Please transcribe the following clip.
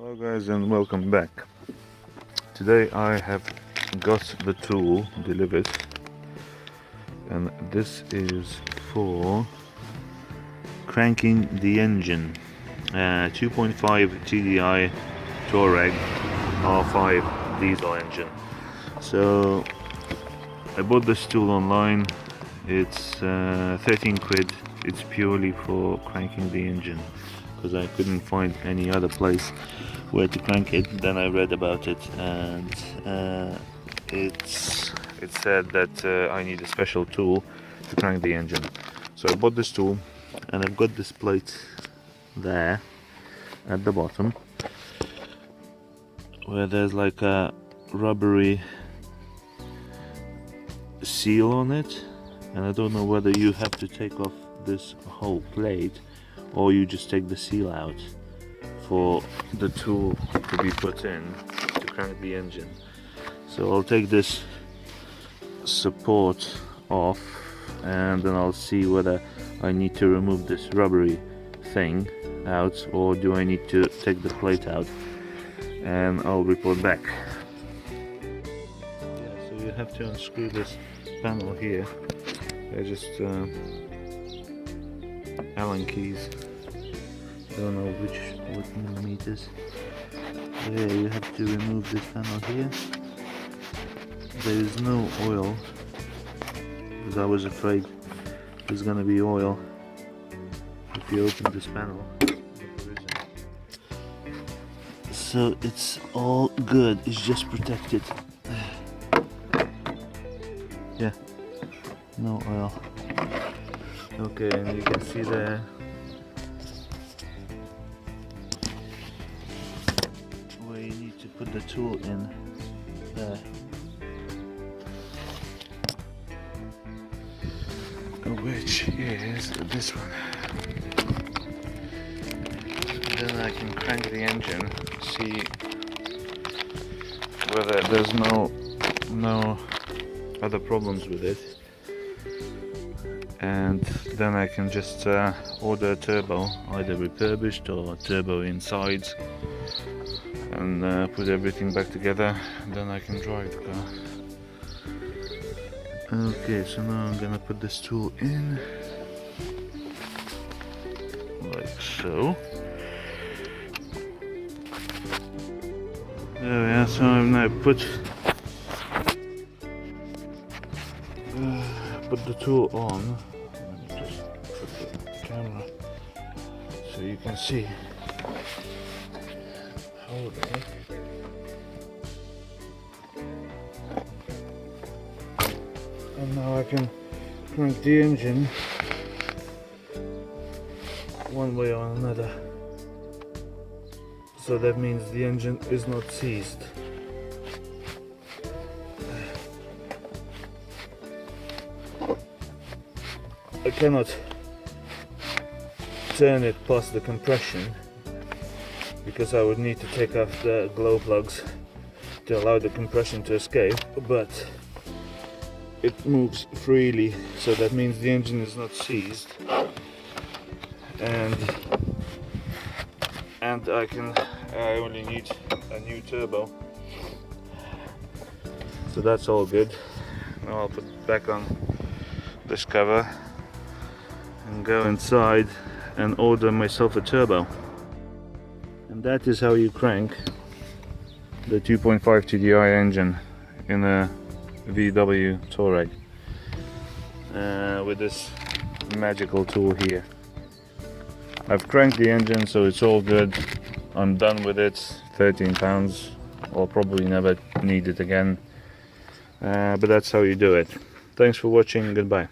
Hello guys and welcome back. Today I have got the tool delivered and this is for cranking the engine. 2.5 TDI Touareg R5 diesel engine. So I bought this tool online. It's 13 quid. It's purely for cranking the engine because I couldn't find any other place where to crank it. Then I read about it and it said that I need a special tool to crank the engine. So I bought this tool and I've got this plate there at the bottom where there's like a rubbery seal on it, and I don't know whether you have to take off this whole plate or you just take the seal out for the tool to be put in to crank the engine. So I'll take this support off and then I'll see whether I need to remove this rubbery thing out or do I need to take the plate out, and I'll report back. Yeah, so you have to unscrew this panel here. They're just Allen keys. Don't know what millimeters. So yeah, you have to remove this panel here. There is no oil because I was afraid there's gonna be oil if you open this panel. So it's all good. It's just protected. Yeah, no oil. Okay, and you can see there where you need to put the tool in there. Which is this one. Then I can crank the engine, see whether there's no other problems with it, and then I can just order a turbo, either refurbished or turbo inside, and put everything back together, and then I can drive the car. Okay, so now I'm gonna put this tool in like so. There we are. So I've now put the tool on. Let me just put the camera so you can see. Hold on. And now I can crank the engine one way or another. So that means the engine is not seized. I cannot turn it past the compression because I would need to take off the glow plugs to allow the compression to escape, but it moves freely, so that means the engine is not seized, and I only need a new turbo, so that's all good. Now I'll put it back on this cover and go inside and order myself a turbo. And that is how you crank the 2.5 TDI engine in a VW Touareg with this magical tool here. I've cranked the engine, so it's all good. I'm done with it. £13. I'll probably never need it again, but that's how you do it. Thanks for watching. Goodbye.